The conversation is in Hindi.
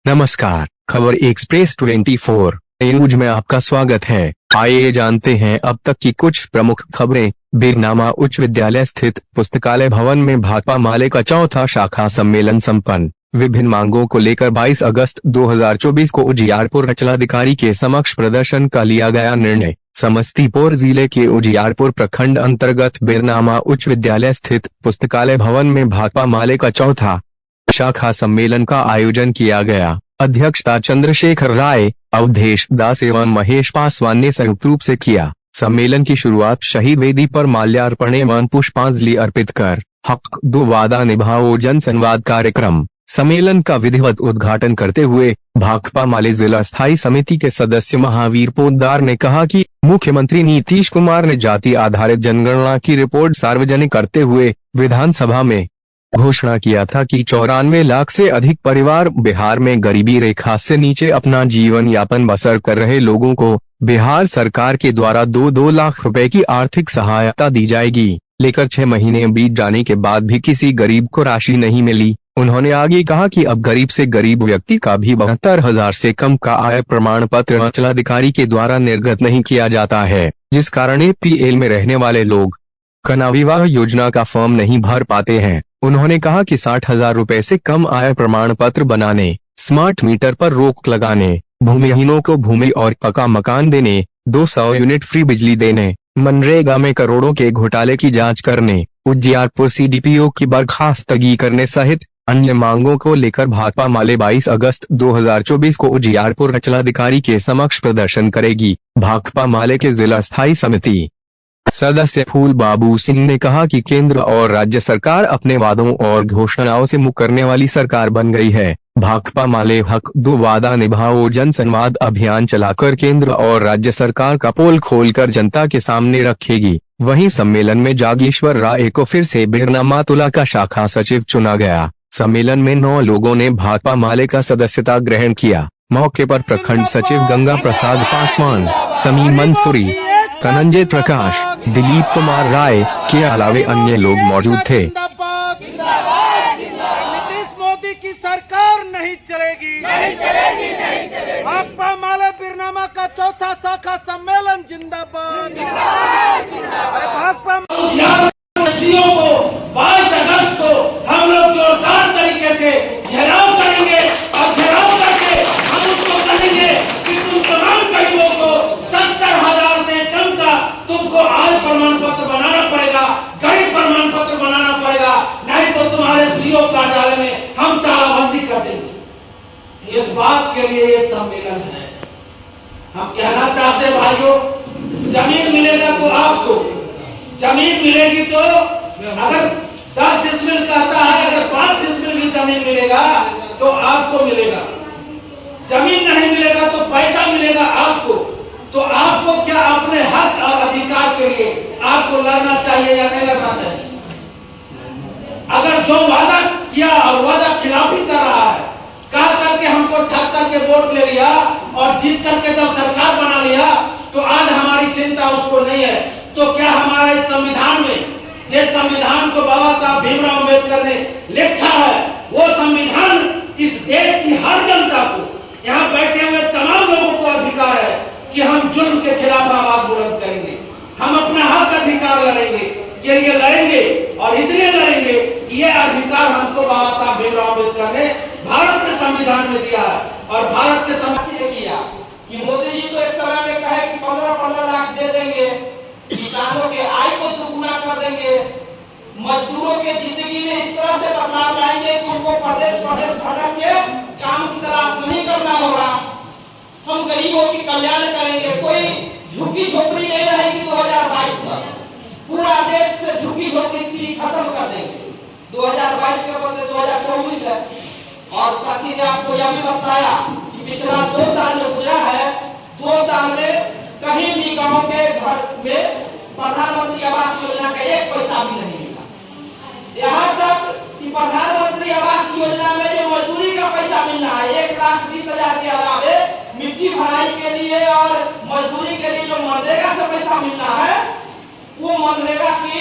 नमस्कार, खबर एक्सप्रेस 24 न्यूज में आपका स्वागत है। आइए जानते हैं अब तक की कुछ प्रमुख खबरें। बीरनामा उच्च विद्यालय स्थित पुस्तकालय भवन में भाकपा माले का चौथा शाखा सम्मेलन संपन्न। विभिन्न मांगों को लेकर 22 अगस्त 2024 को उजियारपुर अंचलाधिकारी के समक्ष प्रदर्शन का लिया गया निर्णय। समस्तीपुर जिले के उजियारपुर प्रखंड अंतर्गत बीरनामा उच्च विद्यालय स्थित पुस्तकालय भवन में भाकपा माले का चौथा शाखा सम्मेलन का आयोजन किया गया। अध्यक्षता चंद्रशेखर राय, अवधेश दास एवं महेश पासवान ने संयुक्त रूप से किया। सम्मेलन की शुरुआत शहीद वेदी पर माल्यार्पण एवं पुष्पांजलि अर्पित कर हक दो वादा निभाओ जन संवाद कार्यक्रम सम्मेलन का विधिवत उद्घाटन करते हुए भाकपा माले जिला स्थायी समिति के सदस्य महावीर पोद्दार ने कहा कि मुख्यमंत्री नीतीश कुमार ने जाति आधारित जनगणना की रिपोर्ट सार्वजनिक करते हुए विधानसभा में घोषणा किया था कि 94 लाख से अधिक परिवार बिहार में गरीबी रेखा से नीचे अपना जीवन यापन बसर कर रहे लोगों को बिहार सरकार के द्वारा 2-2 लाख रुपए की आर्थिक सहायता दी जाएगी। लेकर 6 महीने बीत जाने के बाद भी किसी गरीब को राशि नहीं मिली। उन्होंने आगे कहा कि अब गरीब से गरीब व्यक्ति का भी 72,000 से कम का आय प्रमाण पत्र अंचलाधिकारी के द्वारा निर्गत नहीं किया जाता है, जिस कारण APL में रहने वाले लोग कन्या विवाह योजना का फॉर्म नहीं भर पाते हैं। उन्होंने कहा कि 60,000 रुपए से कम आय प्रमाण पत्र बनाने, स्मार्ट मीटर पर रोक लगाने, भूमिहीनों को भूमि और पक्का मकान देने, 200 यूनिट फ्री बिजली देने, मनरेगा में करोड़ों के घोटाले की जांच करने, उजियारपुर CDPO की बर्खास्तगी करने सहित अन्य मांगों को लेकर भाकपा माले 22 अगस्त 2024 को उजियारपुर अंचलाधिकारी के समक्ष प्रदर्शन करेगी। भाकपा माले के जिला स्थायी समिति सदस्य फूल बाबू सिंह ने कहा कि केंद्र और राज्य सरकार अपने वादों और घोषणाओं से मुकरने वाली सरकार बन गई है। भाकपा माले हक दो वादा निभाओ जन संवाद अभियान चलाकर केंद्र और राज्य सरकार का पोल खोलकर जनता के सामने रखेगी। वहीं सम्मेलन में जागेश्वर राय को फिर से बीरनामा तुला का शाखा सचिव चुना गया। सम्मेलन में 9 लोगों ने भाकपा माले का सदस्यता ग्रहण किया। मौके पर प्रखंड सचिव गंगा प्रसाद पासवान, समी मंसूरी, धनंजय प्रकाश, दिलीप कुमार राय के अलावे अन्य लोग मौजूद थे। नीतीश मोदी की सरकार नहीं चलेगी, नहीं चलेगी, नहीं चलेगी। भाकपा माले बीरनामा का चौथा शाखा सम्मेलन जिंदाबाद, जिंदाबाद, जिंदाबाद। भाकपा को 22 अगस्त को हम लोग जोरदार तरीके से घेराव करेंगे और घेराव करके हम उसको कहेंगे कि तुम तमाम गरीबों को 70,000 से कम का तुमको आय प्रमाण पत्र बनाना पड़ेगा, गरीब प्रमाण पत्र बनाना पड़ेगा, नहीं तो तुम्हारे CO कार्यालय में हम तालाबंदी कर देंगे। इस बात के लिए ये सम्मेलन है। हम कहना चाहते हैं भाइयों, जमीन मिलेगा तो आपको, जमीन मिलेगी तो अगर 10 डिसमिल कहता है, अगर 5 डिसमिल भी जमीन मिलेगा तो आपको मिलेगा। जमीन नहीं मिलेगा तो पैसा मिलेगा आपको। तो आपको क्या अपने हक और अधिकार के लिए आपको लड़ना चाहिए या नहीं लड़ना चाहिए? अगर जो वादा किया और वादा खिलाफी कर रहा है, कह करके हमको ठग करके वोट ले लिया और जीत करके जब सरकार बना लिया तो आज हमारी चिंता उसको नहीं है। तो क्या हमारा इस संविधान में, जिस संविधान को बाबा साहब भीमराव अम्बेडकर ने लिखा है, वो संविधान इस देश की हर जनता को, यहाँ बैठे हुए तमाम लोगों को अधिकार है कि हम जुल्म के खिलाफ आवाज बुलंद करेंगे, हम अपना हक अधिकार लड़ेंगे, के लिए लड़ेंगे और इसलिए लड़ेंगे कि ये अधिकार हमको बाबा साहब भीमराव अम्बेडकर ने भारत के संविधान में दिया है। और भारत के संविधान ने किया कि मोदी जी तो एक समय में कहे कि 15-15 लाख दे देंगे, किसानों के आय को दुगुना कर देंगे, मजदूरों के जिंदगी में इस तरह से बदलाव लाएंगे कि उनको प्रदेश भटक के काम की तलाश नहीं करना होगा, हम गरीबों की कल्याण करेंगे, कोई झुग्गी झोपड़ी नहीं रहेगी। 2022 तक पूरा देश से झुग्गी झोपड़ी खत्म कर देंगे। 2022 के बदले 2024 है। और साथी ने आपको यह भी बताया कि पिछला 2 साल जो गुजरा है, 2 साल में कहीं भी गांव के घर में प्रधानमंत्री आवास योजना का 1 पैसा भी नहीं मिला। यहाँ तक कि प्रधानमंत्री आवास योजना में जो मजदूरी का पैसा मिलना है, 1,20,000 के अलावे मिट्टी भराई के लिए और मजदूरी के लिए जो मनरेगा से पैसा मिलना है, वो मनरेगा की